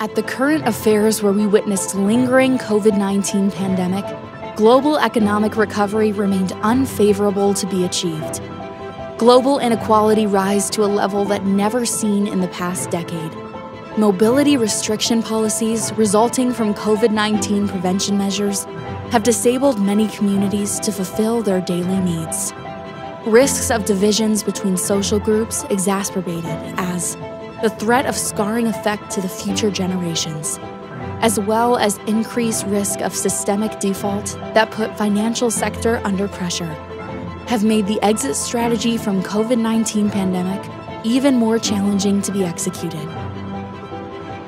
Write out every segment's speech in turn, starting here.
At the current affairs where we witnessed lingering COVID-19 pandemic, global economic recovery remained unfavorable to be achieved. Global inequality rise to a level that never seen in the past decade. Mobility restriction policies resulting from COVID-19 prevention measures have disabled many communities to fulfill their daily needs. Risks of divisions between social groups exacerbated as the threat of scarring effect to the future generations, as well as increased risk of systemic default that put financial sector under pressure, have made the exit strategy from COVID-19 pandemic even more challenging to be executed.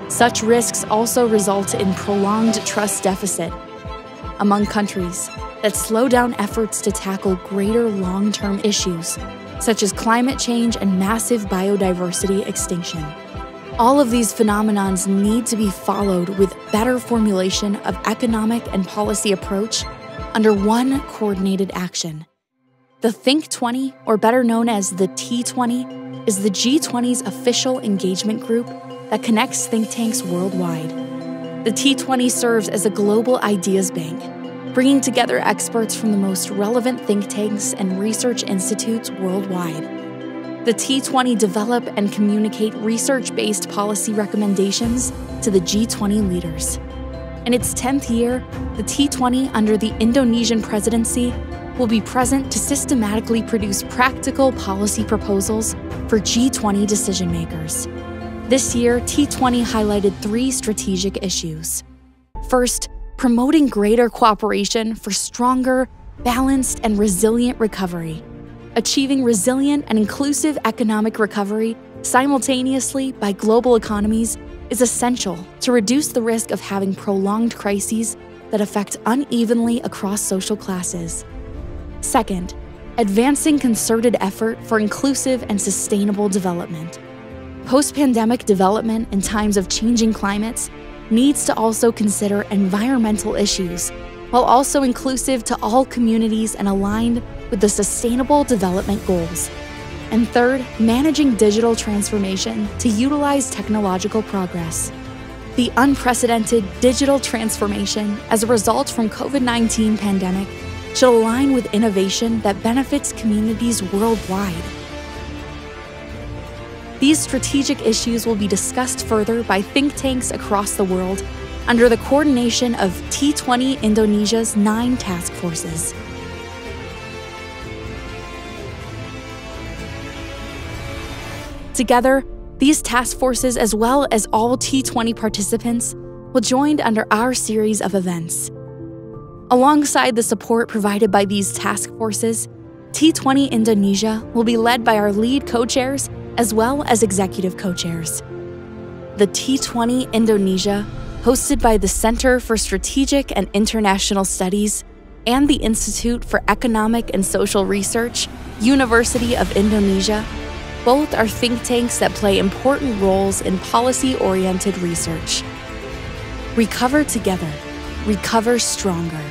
Such risks also result in prolonged trust deficit among countries that slow down efforts to tackle greater long-term issues, such as climate change and massive biodiversity extinction. All of these phenomena need to be followed with better formulation of economic and policy approach under one coordinated action. The Think 20, or better known as the T20, is the G20's official engagement group that connects think tanks worldwide. The T20 serves as a global ideas bank, bringing together experts from the most relevant think tanks and research institutes worldwide. The T20 develop and communicate research-based policy recommendations to the G20 leaders. In its 10th year, the T20 under the Indonesian presidency will be present to systematically produce practical policy proposals for G20 decision-makers. This year, T20 highlighted 3 strategic issues. First, promoting greater cooperation for stronger, balanced, and resilient recovery. Achieving resilient and inclusive economic recovery simultaneously by global economies is essential to reduce the risk of having prolonged crises that affect unevenly across social classes. Second, advancing concerted effort for inclusive and sustainable development. Post-pandemic development in times of changing climates needs to also consider environmental issues, while also inclusive to all communities and aligned with the Sustainable Development Goals. And third, managing digital transformation to utilize technological progress. The unprecedented digital transformation as a result from COVID-19 pandemic should align with innovation that benefits communities worldwide. These strategic issues will be discussed further by think tanks across the world under the coordination of T20 Indonesia's 9 task forces. Together, these task forces, as well as all T20 participants, will join under our series of events. Alongside the support provided by these task forces, T20 Indonesia will be led by our lead co-chairs as well as executive co-chairs. The T20 Indonesia, hosted by the Center for Strategic and International Studies and the Institute for Economic and Social Research, University of Indonesia, both are think tanks that play important roles in policy-oriented research. Recover together, recover stronger.